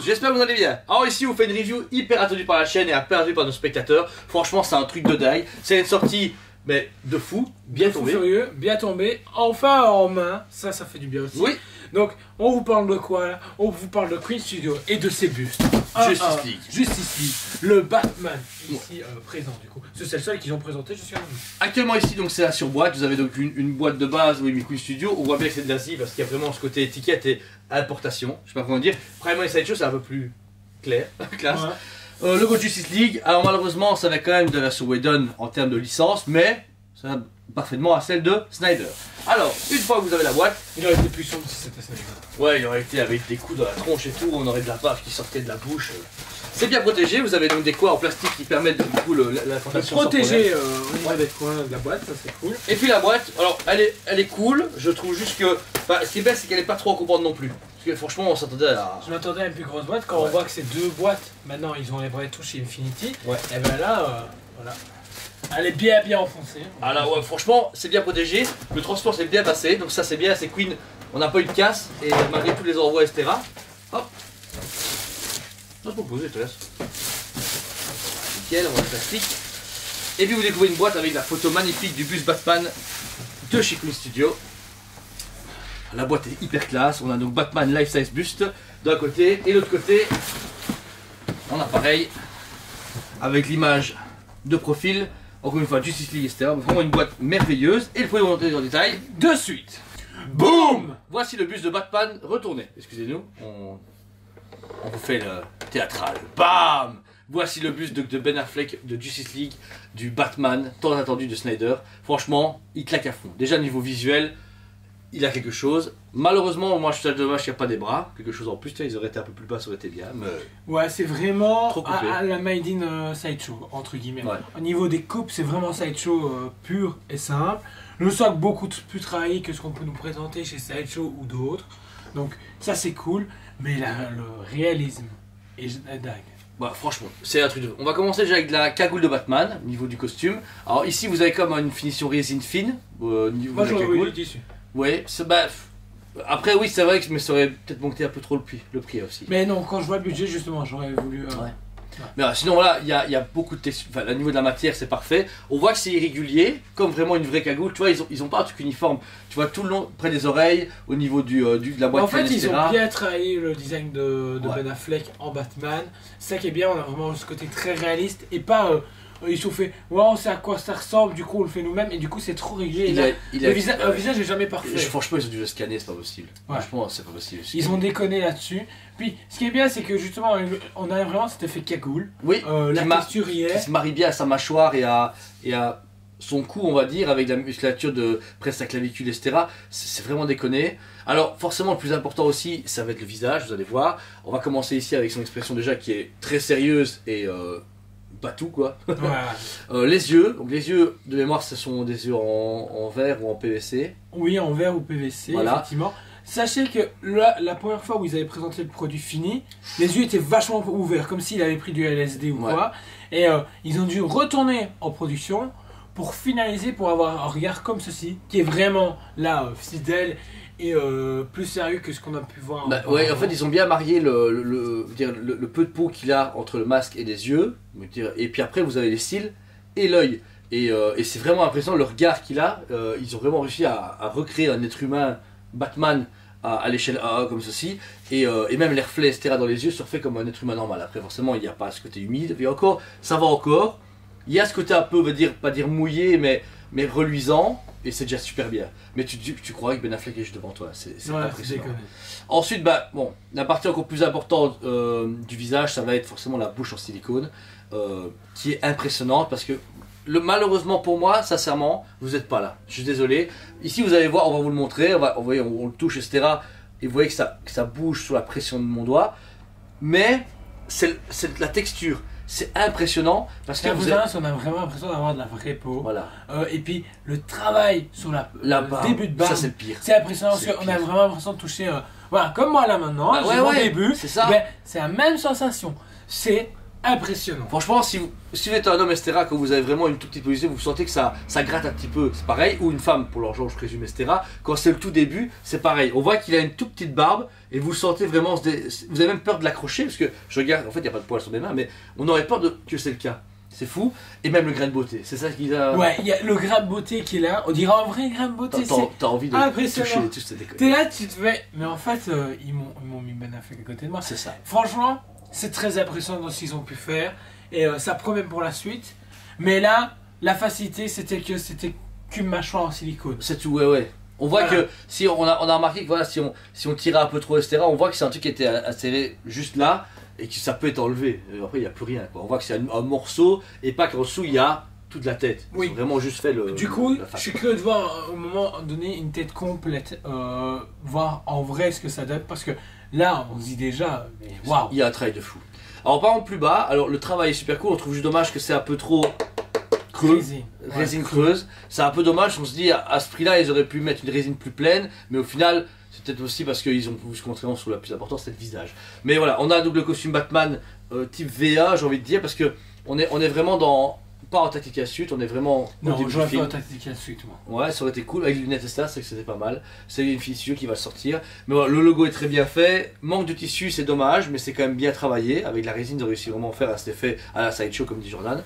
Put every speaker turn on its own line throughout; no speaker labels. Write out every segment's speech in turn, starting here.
j'espère que vous allez bien. Alors ici, on fait une review hyper attendue par la chaîne et hyper attendue par nos spectateurs. Franchement, c'est un truc de dingue. C'est une sortie, mais de fou, bien tombé.
Furieux, bien tombé, enfin en main, ça fait du bien aussi.
Oui.
Donc, on vous parle de quoi là? On vous parle de Queen Studio et de ses bustes.
Justice League.
Justice League, le Batman, ici présent du coup. C'est le seul qu'ils ont présenté, je suis un
Actuellement ici, donc c'est la surboîte. Vous avez donc une boîte de base où il met Queen Studio. On voit bien que c'est de l'Asie parce qu'il y a vraiment ce côté étiquette et importation. Je sais pas comment dire. Primal Sideshow, c'est un peu plus clair, classe.
Ouais.
Logo Justice League. Alors malheureusement, ça va quand même de la version Whedon en termes de licence, mais ça va parfaitement à celle de Snyder. Alors, une fois que vous avez la boîte,
il aurait été plus sombre si c'était Snyder.
Ouais, il aurait été avec des coups dans la tronche et tout, on aurait de la bave qui sortait de la bouche. C'est bien protégé, vous avez donc des coins en plastique qui permettent du coup la contaction.
Protéger au niveau des coins de la boîte, ça c'est cool.
Et puis la boîte, alors elle est cool, je trouve juste que. Bah, ce qui est bien, c'est qu'elle est pas trop encombrante non plus. Parce que franchement, on s'attendait à.
Je m'attendais à une plus grosse boîte quand on voit que c'est deux boîtes. Maintenant, ils ont les vraies touches chez Infinity.
Ouais.
Et ben là, voilà. Elle est bien enfoncée.
Ah là, ouais, franchement, c'est bien protégé. Le transport s'est bien passé, donc ça c'est bien, c'est Queen. On n'a pas eu de casse, et malgré tous les envois, etc. Hop. Non, je peux poser, je te laisse. Nickel, on va le plastique. Et puis vous découvrez une boîte avec la photo magnifique du bus Batman de chez Queen Studio. La boîte est hyper classe. On a donc Batman Life Size Bust d'un côté, et de l'autre côté, on a pareil avec l'image de profil. Encore une fois, Justice League, etc. Vraiment une boîte merveilleuse. Et le premier, on va entrer dans le détail de suite. Boum! Voici le bus de Batman retourné. Excusez-nous, on vous fait le théâtral. Bam! Voici le bus de Ben Affleck de Justice League, du Batman, tant attendu de Snyder. Franchement, il claque à fond. Déjà, niveau visuel, il a quelque chose. Malheureusement, moi je suis dommage qu'il n'y a pas des bras. Quelque chose en plus, ils auraient été un peu plus bas, ça aurait été bien. Mais...
Ouais, c'est vraiment
trop coupé.
à la Made in Sideshow, entre guillemets.
Ouais.
Au niveau des coupes, c'est vraiment Sideshow pur et simple. Le socle beaucoup plus travaillé que ce qu'on peut nous présenter chez Sideshow ou d'autres. Donc ça c'est cool, mais le réalisme est dingue.
Bah franchement, c'est un truc de... On va commencer déjà avec la cagoule de Batman, au niveau du costume. Alors ici vous avez comme une finition résine fine, au niveau
Moi
de la
j'aurais
cagoule.
voulu du tissu.
Ouais, bah... Après oui c'est vrai que mais ça aurait peut-être monté un peu trop le prix aussi.
Mais non, quand je vois le budget justement, j'aurais voulu...
Ouais. Mais sinon voilà, il y a beaucoup de textures, enfin au niveau de la matière c'est parfait. On voit que c'est irrégulier, comme vraiment une vraie cagoule, tu vois, ils ont pas un truc uniforme. Tu vois tout le long, près des oreilles, au niveau de la boîte.
En fait
etc.
ils ont bien travaillé le design de
Ouais.
Ben Affleck en Batman. C'est ça qui est bien, on a vraiment ce côté très réaliste et pas... ils se sont fait, ouais, on sait à quoi ça ressemble, du coup on le fait nous-mêmes et du coup c'est trop régulier. Un visage est jamais parfait.
Franchement, ils ont dû le scanner, c'est pas possible.
Ouais.
Franchement, c'est pas possible.
Ils ont déconné là-dessus. Puis ce qui est bien, c'est que justement on a vraiment cet effet cagoule.
Oui,
La
qui
texture y
qui
est.
se marie bien à sa mâchoire et à son cou, on va dire, avec la musculature de presque sa clavicule, etc. C'est vraiment déconné. Alors, forcément, le plus important aussi, ça va être le visage, vous allez voir. On va commencer ici avec son expression déjà qui est très sérieuse et pas tout quoi.
Ouais.
Les yeux, donc les yeux de mémoire, ce sont des yeux en verre ou en PVC.
Oui, en verre ou PVC,
Voilà.
effectivement. Sachez que la première fois où ils avaient présenté le produit fini, les yeux étaient vachement ouverts, comme s'il avait pris du LSD ou
Ouais.
quoi. Et ils ont dû retourner en production pour finaliser, pour avoir un regard comme ceci, qui est vraiment là, fidèle et plus sérieux que ce qu'on a pu voir.
Bah, ouais, en fait, ils ont bien marié le peu de peau qu'il a entre le masque et les yeux. Et puis après, vous avez les cils et l'œil. Et c'est vraiment impressionnant le regard qu'il a. Ils ont vraiment réussi à recréer un être humain Batman à l'échelle AA comme ceci. Et même les reflets, etc. dans les yeux se refait comme un être humain normal. Après, forcément, il n'y a pas ce côté humide. Et encore, ça va encore. Il y a ce côté un peu, on va dire, pas dire mouillé, mais reluisant. Et c'est déjà super bien. Mais tu crois que Ben Affleck est juste devant toi. C'est
Ouais,
impressionnant.
déconné.
Ensuite, bah, bon, la partie encore plus importante du visage, ça va être forcément la bouche en silicone, qui est impressionnante parce que malheureusement pour moi, sincèrement, vous n'êtes pas là. Je suis désolé. Ici, vous allez voir, on va vous le montrer, on le touche, etc. Et vous voyez que ça bouge sous la pression de mon doigt. Mais c'est la texture. C'est impressionnant parce que
on a vraiment l'impression d'avoir de la vraie peau.
Voilà.
Et puis le travail sur le
barbe,
début de barbe,
ça c'est le pire.
c'est impressionnant parce qu'on a vraiment l'impression de toucher. Voilà, comme moi là maintenant,
Bah,
j'ai mon
ouais,
début.
c'est ça.
Ben, c'est la même sensation. C'est impressionnant.
Franchement, si vous êtes un homme Estera, quand vous avez vraiment une toute petite position, vous sentez que ça gratte un petit peu, c'est pareil. Ou une femme, pour leur genre, je présume Estera, quand c'est le tout début, c'est pareil. On voit qu'il a une toute petite barbe et vous sentez vraiment, vous avez même peur de l'accrocher parce que je regarde, en fait, il n'y a pas de poils sur mes mains, mais on aurait peur que c'est le cas. C'est fou. Et même le grain de beauté, c'est ça qu'il a.
Ouais, il y a le grain de beauté qui est là. On dirait un vrai grain de beauté.
T'as envie de toucher les touches,
T'es là, tu te fais. Mais en fait, ils m'ont mis Ben Affleck à côté de moi.
C'est ça.
Franchement, c'est très impressionnant ce qu'ils ont pu faire. Et ça promet pour la suite. Mais là, la facilité, c'était qu'une mâchoire en silicone.
C'est tout, ouais. On voit que si on a remarqué que voilà, si on tirait un peu trop, etc., on voit que c'est un truc qui était inséré juste là et que ça peut être enlevé. Après, il n'y a plus rien, quoi. On voit que c'est un morceau et pas qu'en dessous il y a toute la tête. Ils ont vraiment juste fait le.
Du coup, je suis curieux de voir au moment donné une tête complète, voir en vrai ce que ça donne parce que là, on se dit déjà, mais waouh!
Il y a un travail de fou. Alors, par exemple, plus bas, alors le travail est super cool. On trouve juste dommage que c'est un peu trop creux, résine creuse. C'est un peu dommage. On se dit à ce prix-là, ils auraient pu mettre une résine plus pleine, mais au final. C'est peut-être aussi parce qu'ils ont voulu se concentrer sur la plus importante, c'est le visage. Mais voilà, on a donc le costume Batman type VA, j'ai envie de dire, parce que on est vraiment dans. Pas en Tactical Suit, on est vraiment.
Non, j'aurais fait en Tactical Suit, moi.
Ouais, ça aurait été cool. Avec les lunettes et ça, c'est que c'était pas mal. C'est une finition qui va sortir. Mais voilà, le logo est très bien fait. Manque de tissu, c'est dommage, mais c'est quand même bien travaillé. Avec la résine, ils ont réussi vraiment à faire cet effet à la Sideshow, comme dit Jordan.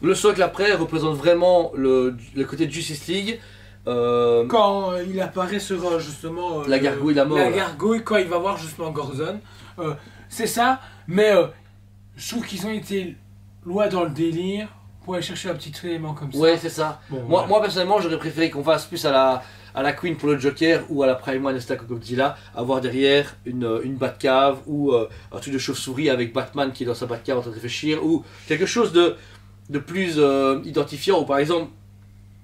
Le socle après représente vraiment le côté de Justice League.
Quand il apparaît sur justement
la gargouille, la mort.
La gargouille, quand il va voir justement Gordon. C'est ça, mais je trouve qu'ils ont été loin dans le délire pour aller chercher un petit élément comme ça.
Ouais, c'est ça. Bon, moi personnellement, j'aurais préféré qu'on fasse plus à la Queen pour le Joker ou à la Prime One Stack comme Godzilla, avoir derrière une Batcave ou un truc de chauve-souris avec Batman qui est dans sa Batcave en train de réfléchir ou quelque chose de plus identifiant ou par exemple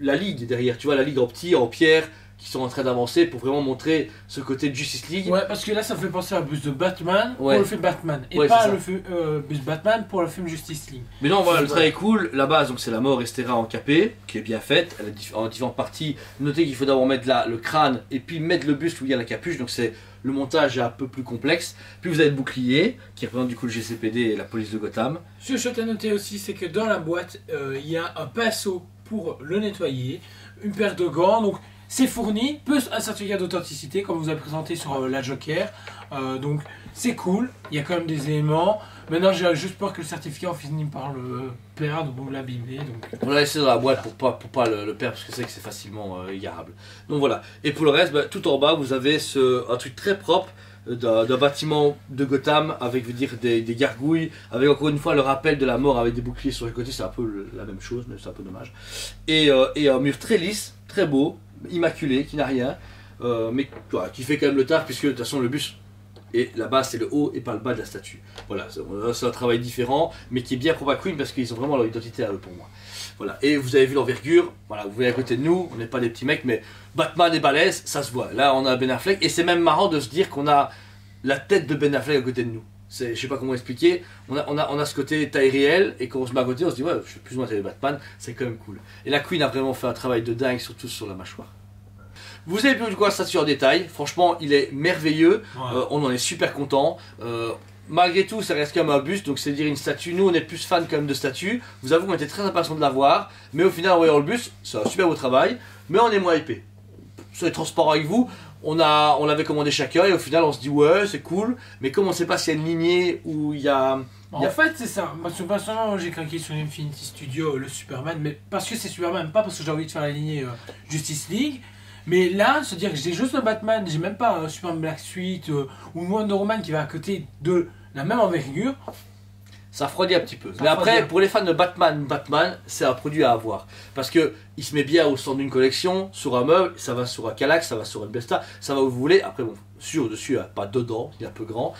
la Ligue derrière, tu vois, la Ligue en petit, en pierre, qui sont en train d'avancer pour vraiment montrer ce côté de Justice League.
Ouais, parce que là, ça fait penser à un bus de Batman pour le film Batman, et pas le bus Batman pour le film Justice League.
Mais non, voilà, le travail est cool. La base, donc c'est la mort Estera encapée, qui est bien faite, elle est en différentes parties. Notez qu'il faut d'abord mettre le crâne et puis mettre le buste où il y a la capuche, donc c'est le montage est un peu plus complexe. Puis vous avez le bouclier, qui représente du coup le GCPD et la police de Gotham.
Ce que je tiens à noter aussi, c'est que dans la boîte, il y a un pinceau pour le nettoyer, une paire de gants, donc c'est fourni, plus un certificat d'authenticité comme vous avez présenté sur la Joker, donc c'est cool, il y a quand même des éléments. Maintenant j'ai juste peur que le certificat on finisse par le perdre ou l'abîmer.
On l'a laissé dans la boîte pour pas le perdre parce que c'est facilement égarable. Donc voilà, et pour le reste, tout en bas vous avez un truc très propre d'un bâtiment de Gotham avec des gargouilles, avec encore une fois le rappel de la mort avec des boucliers sur les côtés, c'est un peu la même chose, mais c'est un peu dommage. Et un mur très lisse, très beau, immaculé, qui n'a rien, mais qui fait quand même le taf puisque de toute façon le bus et la base c'est le haut et pas le bas de la statue. Voilà, c'est un travail différent, mais qui est bien pour McQueen parce qu'ils ont vraiment leur identité à eux pour moi. Voilà, et vous avez vu l'envergure, voilà, vous voyez à côté de nous, on n'est pas des petits mecs, mais Batman est balèze, ça se voit. Là on a Ben Affleck, et c'est même marrant de se dire qu'on a la tête de Ben Affleck à côté de nous. Je sais pas comment expliquer, on a ce côté taille réelle, et quand on se met à côté, on se dit ouais, je suis plus ou moins taille de Batman, c'est quand même cool. Et la Queen a vraiment fait un travail de dingue, surtout sur la mâchoire. Vous avez pu du coup la statue en détail, franchement il est merveilleux, on en est super content. Malgré tout, ça reste quand même un buste, donc c'est dire une statue. Nous, on est plus fans quand même de statues. Vous avouez qu'on était très impatients de la voir, mais au final, en voyant le buste, c'est un super beau travail, mais on est moins hypé. Soyez transparent avec vous, on l'avait commandé chacun et au final, on se dit ouais, c'est cool, mais comme on ne sait pas s'il y a une lignée ou il y a.
En fait, c'est ça. Moi, personnellement, j'ai craqué sur Infinity Studio, le Superman, mais parce que c'est Superman, pas parce que j'ai envie de faire la lignée Justice League. Mais là, se dire que j'ai juste le Batman, j'ai même pas un Superman Black Suite ou Wonder Woman qui va à côté de la même envergure.
Ça refroidit un petit peu. Mais après, pour les fans de Batman, c'est un produit à avoir. Parce que il se met bien au centre d'une collection, sur un meuble, ça va sur un Kallax, ça va sur une Besta, ça va où vous voulez. Après, bon, dessus, pas dedans, il est un peu grand.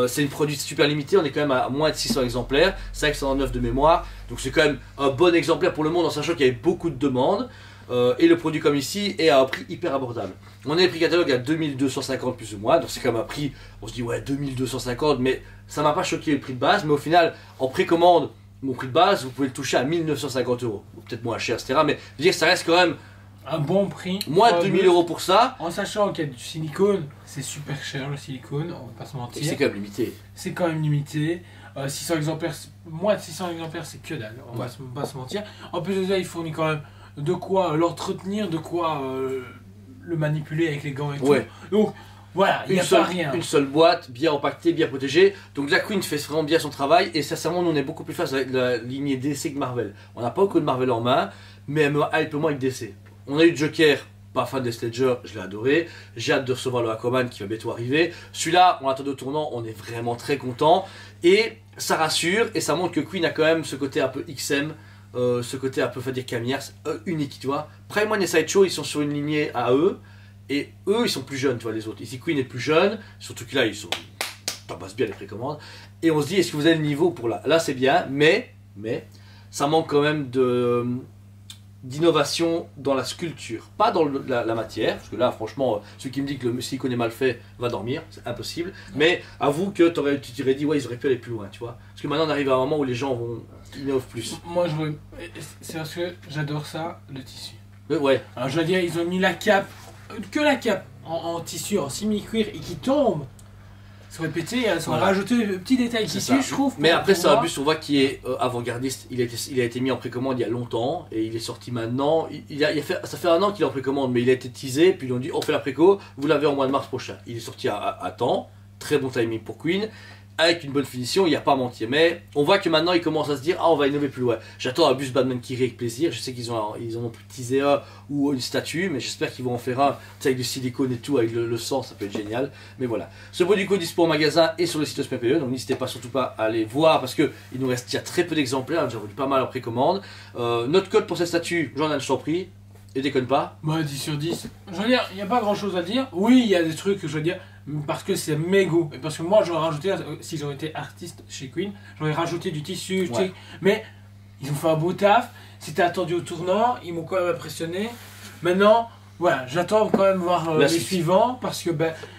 C'est une produit super limité, on est quand même à moins de 600 exemplaires, 509 de mémoire. Donc c'est quand même un bon exemplaire pour le monde en sachant qu'il y avait beaucoup de demandes. Et le produit comme ici est à un prix hyper abordable. On est prix catalogue à 2250 plus ou moins, donc c'est quand même un prix, on se dit ouais 2250, mais ça m'a pas choqué le prix de base, mais au final en précommande, mon prix de base, vous pouvez le toucher à 1950 €, peut-être moins cher, etc. Mais je veux dire, ça reste quand même
un bon prix.
Moins de 2000 € pour ça.
En sachant qu'il y a du silicone, c'est super cher le silicone, on va pas se mentir.
Et c'est quand même limité.
C'est quand même limité. 600 exemplaires, moins de 600 exemplaires, c'est que dalle, on va pas se mentir. En plus de ça, il fournit quand même de quoi l'entretenir, de quoi le manipuler avec les gants et tout. Donc voilà, il n'y a pas rien.
Une seule boîte, bien empaquetée, bien protégée. Donc la Queen fait vraiment bien son travail. Et sincèrement, nous on est beaucoup plus face avec la lignée DC que Marvel. On n'a pas beaucoup de Marvel en main, mais elle me hype moins avec DC. On a eu Joker. Pas fan de Ledger, je l'ai adoré. J'ai hâte de recevoir le Aquaman qui va bientôt arriver. Celui-là, on attend au tournant, on est vraiment très content. Et ça rassure et ça montre que Queen a quand même ce côté un peu XM, ce côté un peu, faut dire, Camiers, unique, tu vois. Prime One et Sideshow, ils sont sur une lignée à eux. Et eux, ils sont plus jeunes, tu vois, les autres. Ici, Queen est plus jeune, surtout que là, ils passent bien les précommandes. Et on se dit, est-ce que vous avez le niveau pour là? Là, c'est bien, mais ça manque quand même d'innovation dans la sculpture, pas dans la matière, parce que là franchement, celui qui me dit que le silicone est mal fait va dormir, c'est impossible, mais avoue que tu t'aurais dit ouais ils auraient pu aller plus loin, tu vois, parce que maintenant on arrive à un moment où les gens innovent plus.
Moi c'est parce que j'adore ça, le tissu.
Ouais.
Alors je veux dire, ils ont mis la cape, que la cape en tissu, en simili-cuir et qui tombe. Ils sont répétés, ils ont rajouté le petit détail tissu, je trouve.
Mais après, c'est un bus, on voit qu'il est avant-gardiste. Il a été mis en précommande il y a longtemps et il est sorti maintenant. Ça fait un an qu'il est en précommande, mais il a été teasé. Puis ils ont dit on fait la préco, vous l'avez en mois de mars prochain. Il est sorti à temps, très bon timing pour Queen. Avec une bonne finition, il n'y a pas à mentir. Mais on voit que maintenant, ils commencent à se dire on va innover plus loin. J'attends un bus Batman Kiri avec plaisir. Je sais qu'ils en ont teasé un ou une statue, mais j'espère qu'ils vont en faire un avec du silicone et tout, avec le sang, ça peut être génial. Mais voilà. Ce produit est dispo en magasin et sur le site PPE, donc n'hésitez pas surtout pas à aller voir parce qu'il nous reste déjà très peu d'exemplaires. J'ai vendu pas mal en précommande. Notre code pour cette statue, j'en ai le prix. Et déconne pas.
Bah 10 sur 10. Je veux dire, il n'y a pas grand chose à dire. Oui, il y a des trucs, je veux dire, parce que c'est mes goûts. Et parce que moi, j'aurais rajouté, si j'aurais été artiste chez Queen, j'aurais rajouté du tissu. Ouais. Mais ils ont fait un beau taf. C'était attendu au tournant. Ils m'ont quand même impressionné. Maintenant, voilà, j'attends quand même voir les suivants. Parce que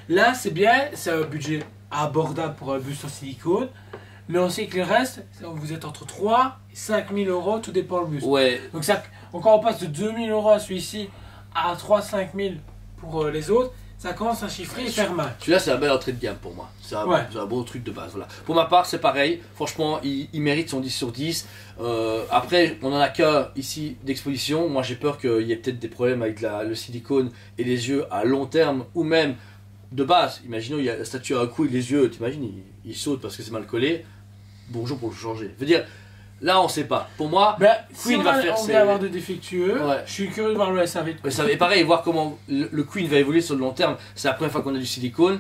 là, c'est bien. C'est un budget abordable pour un buste en silicone. Mais on sait que le reste, vous êtes entre 3 et 5 000 euros, tout dépend le buste.
Ouais.
Donc ça, quand on passe de 2 000 euros à celui-ci à 3-5 000 pour les autres, ça commence à chiffrer et faire mal.
Celui-là, c'est la belle entrée de gamme pour moi. C'est un beau truc de base. Voilà. Pour ma part, c'est pareil. Franchement, il mérite son 10 sur 10. Après, on en a qu'un ici d'exposition. Moi, j'ai peur qu'il y ait peut-être des problèmes avec le silicone et les yeux à long terme ou même de base. Imaginons, il y a la statue à un coup et les yeux, t'imagines, ils sautent parce que c'est mal collé. Bonjour pour le changer. Je veux dire, là on sait pas. Pour moi,
Queen va faire. On va avoir des défectueux. Ouais. Je suis curieux de voir le SAV.
Et pareil, voir comment le Queen va évoluer sur le long terme. C'est la première fois qu'on a du silicone.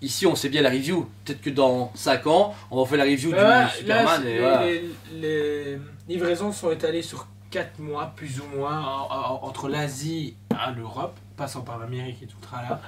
Ici, on sait bien la review. Peut-être que dans 5 ans, on va faire la review du Superman.
Les livraisons sont étalées sur 4 mois, plus ou moins, entre l'Asie et l'Europe, passant par l'Amérique et tout le tralala.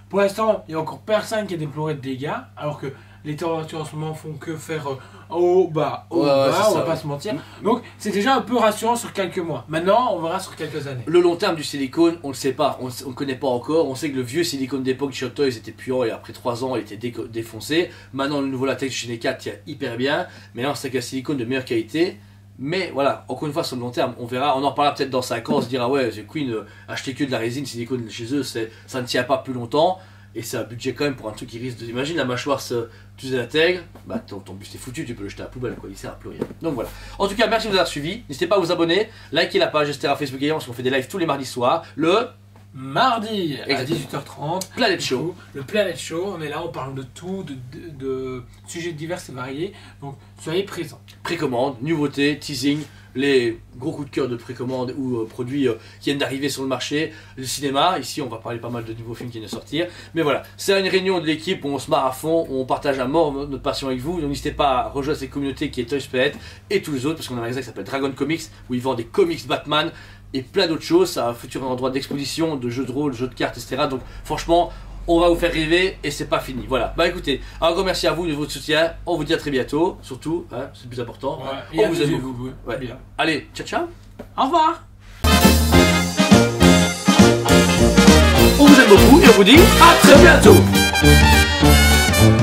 Pour l'instant, il n'y a encore personne qui a déploré de dégâts, alors que les températures en ce moment font que faire haut, bas, on va pas se mentir. Donc c'est déjà un peu rassurant sur quelques mois. Maintenant, on verra sur quelques années.
Le long terme du silicone, on le sait pas, on ne connaît pas encore. On sait que le vieux silicone d'époque de Hot Toys était puant et après 3 ans, il était défoncé. Maintenant, le nouveau latex chez Necat tient hyper bien. Maintenant, c'est un silicone de meilleure qualité. Mais voilà, encore une fois, sur le long terme, on verra, on en parlera peut-être dans 5 ans, on se dira ouais, c'est Queen, acheter que de la résine silicone chez eux, ça ne tient pas plus longtemps. Et c'est un budget quand même pour un truc qui risque de... Imagine la mâchoire tu désintègre, ton buste est foutu, tu peux le jeter à la poubelle, quoi, il sert à plus rien. Donc voilà. En tout cas, merci de nous avoir suivis. N'hésitez pas à vous abonner, likez la page Estera Facebook Gamer parce qu'on fait des lives tous les mardis soirs. Le
mardi à 18h30.
Planet Show.
Le Planet Show, on est là, on parle de tout, de sujets divers et variés. Donc soyez présents.
Précommande, nouveautés, teasing, les gros coups de cœur de précommande ou produits qui viennent d'arriver sur le marché, le cinéma, ici on va parler pas mal de nouveaux films qui viennent de sortir, mais voilà, c'est une réunion de l'équipe où on se marre à fond, où on partage à mort notre passion avec vous, donc n'hésitez pas à rejoindre cette communauté qui est Toys.pet et tous les autres, parce qu'on a un magasin qui s'appelle Dragon Comics, où ils vendent des comics Batman et plein d'autres choses, c'est un futur endroit d'exposition, de jeux de rôle, de jeux de cartes, etc. Donc franchement, on va vous faire rêver et c'est pas fini. Voilà, bah écoutez, un grand merci à vous de votre soutien. On vous dit à très bientôt, surtout, hein, c'est le plus important.
Ouais, on vous aime beaucoup.
Ouais. Allez, ciao ciao.
Au revoir.
On vous aime beaucoup et on vous dit à très bientôt.